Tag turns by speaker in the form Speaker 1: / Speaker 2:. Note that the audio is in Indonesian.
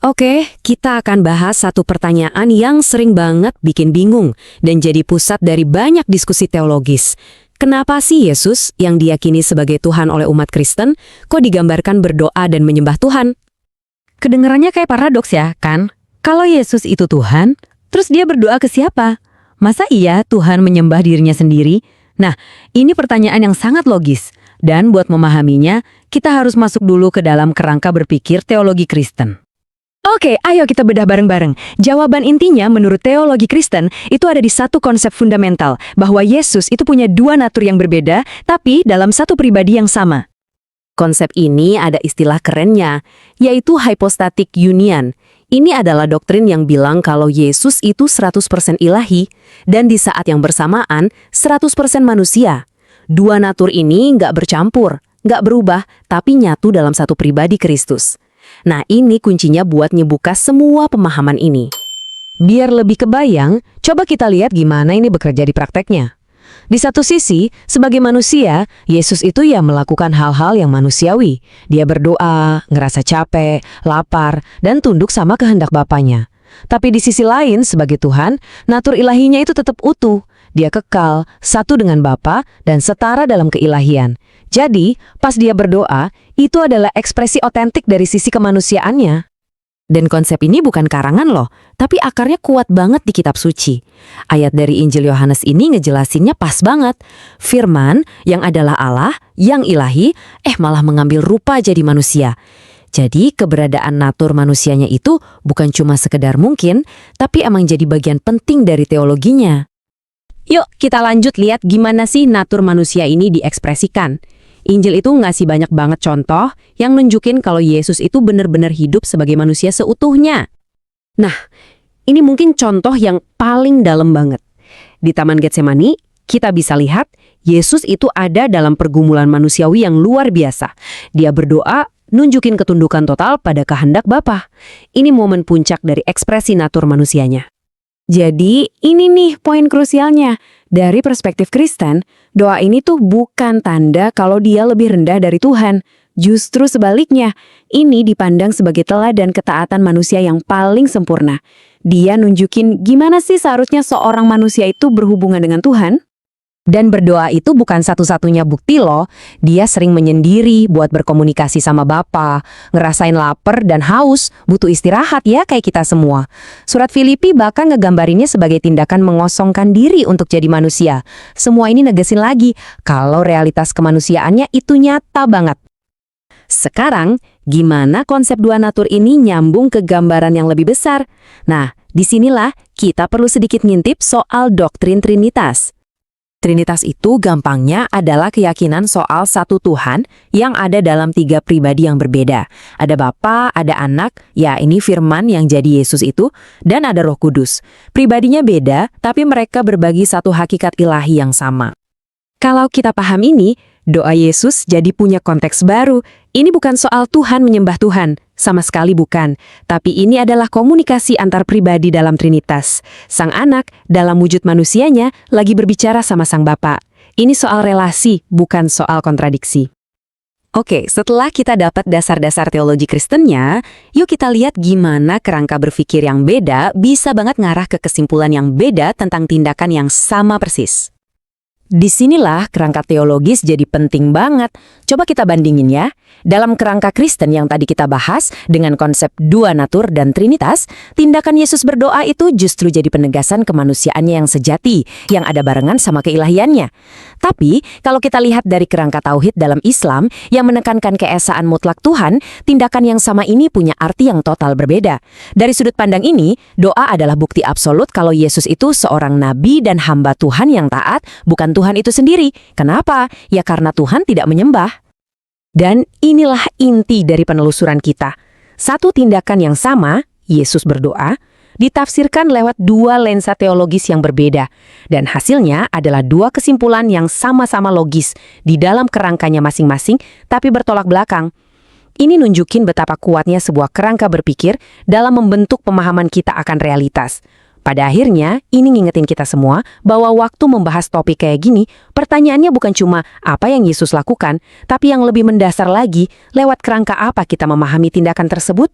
Speaker 1: Oke, kita akan bahas satu pertanyaan yang sering banget bikin bingung dan jadi pusat dari banyak diskusi teologis. Kenapa sih Yesus yang diyakini sebagai Tuhan oleh umat Kristen kok digambarkan berdoa dan menyembah Tuhan?
Speaker 2: Kedengarannya kayak paradoks ya, kan? Kalau Yesus itu Tuhan, terus dia berdoa ke siapa? Masa iya Tuhan menyembah dirinya sendiri? Nah, ini pertanyaan yang sangat logis. Dan buat memahaminya, kita harus masuk dulu ke dalam kerangka berpikir teologi Kristen. Oke, ayo kita bedah bareng-bareng. Jawaban intinya menurut teologi Kristen itu ada di satu konsep fundamental, bahwa Yesus itu punya dua natur yang berbeda, tapi dalam satu pribadi yang sama.
Speaker 1: Konsep ini ada istilah kerennya, yaitu hypostatic union. Ini adalah doktrin yang bilang kalau Yesus itu 100% ilahi, dan di saat yang bersamaan 100% manusia. Dua natur ini nggak bercampur, nggak berubah, tapi nyatu dalam satu pribadi Kristus. Nah, ini kuncinya buat ngebuka semua pemahaman ini.
Speaker 2: Biar lebih kebayang, coba kita lihat gimana ini bekerja di prakteknya. Di satu sisi, sebagai manusia, Yesus itu ya melakukan hal-hal yang manusiawi. Dia berdoa, ngerasa capek, lapar, dan tunduk sama kehendak Bapanya. Tapi di sisi lain, sebagai Tuhan, natur ilahinya itu tetap utuh. Dia kekal, satu dengan Bapa, dan setara dalam keilahian. Jadi, pas dia berdoa, itu adalah ekspresi otentik dari sisi kemanusiaannya.
Speaker 1: Dan konsep ini bukan karangan loh, tapi akarnya kuat banget di kitab suci. Ayat dari Injil Yohanes ini ngejelasinnya pas banget. Firman, yang adalah Allah, yang ilahi, malah mengambil rupa jadi manusia. Jadi keberadaan natur manusianya itu bukan cuma sekedar mungkin, tapi emang jadi bagian penting dari teologinya. Yuk kita lanjut lihat gimana sih natur manusia ini diekspresikan. Injil itu ngasih banyak banget contoh yang nunjukin kalau Yesus itu benar-benar hidup sebagai manusia seutuhnya. Nah, ini mungkin contoh yang paling dalam banget. Di Taman Getsemani, kita bisa lihat Yesus itu ada dalam pergumulan manusiawi yang luar biasa. Dia berdoa, nunjukin ketundukan total pada kehendak Bapa. Ini momen puncak dari ekspresi natur manusianya. Jadi, ini nih poin krusialnya. Dari perspektif Kristen, doa ini tuh bukan tanda kalau dia lebih rendah dari Tuhan. Justru sebaliknya, ini dipandang sebagai teladan ketaatan manusia yang paling sempurna. Dia nunjukin gimana sih seharusnya seorang manusia itu berhubungan dengan Tuhan. Dan berdoa itu bukan satu-satunya bukti loh. Dia sering menyendiri buat berkomunikasi sama Bapa, ngerasain lapar dan haus, butuh istirahat ya kayak kita semua. Surat Filipi bahkan ngegambarinnya sebagai tindakan mengosongkan diri untuk jadi manusia. Semua ini negesin lagi kalau realitas kemanusiaannya itu nyata banget. Sekarang, gimana konsep dua natur ini nyambung ke gambaran yang lebih besar? Nah, disinilah kita perlu sedikit ngintip soal doktrin Trinitas. Trinitas itu gampangnya adalah keyakinan soal satu Tuhan yang ada dalam tiga pribadi yang berbeda. Ada Bapa, ada Anak, ya ini Firman yang jadi Yesus itu, dan ada Roh Kudus. Pribadinya beda, tapi mereka berbagi satu hakikat ilahi yang sama. Kalau kita paham ini, doa Yesus jadi punya konteks baru. Ini bukan soal Tuhan menyembah Tuhan, sama sekali bukan. Tapi ini adalah komunikasi antar pribadi dalam Trinitas. Sang Anak dalam wujud manusianya lagi berbicara sama Sang Bapa. Ini soal relasi, bukan soal kontradiksi. Oke, setelah kita dapat dasar-dasar teologi Kristennya, yuk kita lihat gimana kerangka berpikir yang beda bisa banget ngarah ke kesimpulan yang beda tentang tindakan yang sama persis. Disinilah kerangka teologis jadi penting banget. Coba kita bandingin ya. Dalam kerangka Kristen yang tadi kita bahas, dengan konsep dua natur dan Trinitas, tindakan Yesus berdoa itu justru jadi penegasan kemanusiaannya yang sejati, yang ada barengan sama keilahiannya. Tapi, kalau kita lihat dari kerangka tauhid dalam Islam, yang menekankan keesaan mutlak Tuhan, tindakan yang sama ini punya arti yang total berbeda. Dari sudut pandang ini, doa adalah bukti absolut kalau Yesus itu seorang nabi dan hamba Tuhan yang taat, bukan Tuhan itu sendiri. Kenapa? Ya karena Tuhan tidak menyembah. Dan inilah inti dari penelusuran kita. Satu tindakan yang sama, Yesus berdoa, ditafsirkan lewat dua lensa teologis yang berbeda. Dan hasilnya adalah dua kesimpulan yang sama-sama logis di dalam kerangkanya masing-masing, tapi bertolak belakang. Ini nunjukin betapa kuatnya sebuah kerangka berpikir dalam membentuk pemahaman kita akan realitas. Pada akhirnya, ini ngingetin kita semua bahwa waktu membahas topik kayak gini, pertanyaannya bukan cuma apa yang Yesus lakukan, tapi yang lebih mendasar lagi, lewat kerangka apa kita memahami tindakan tersebut?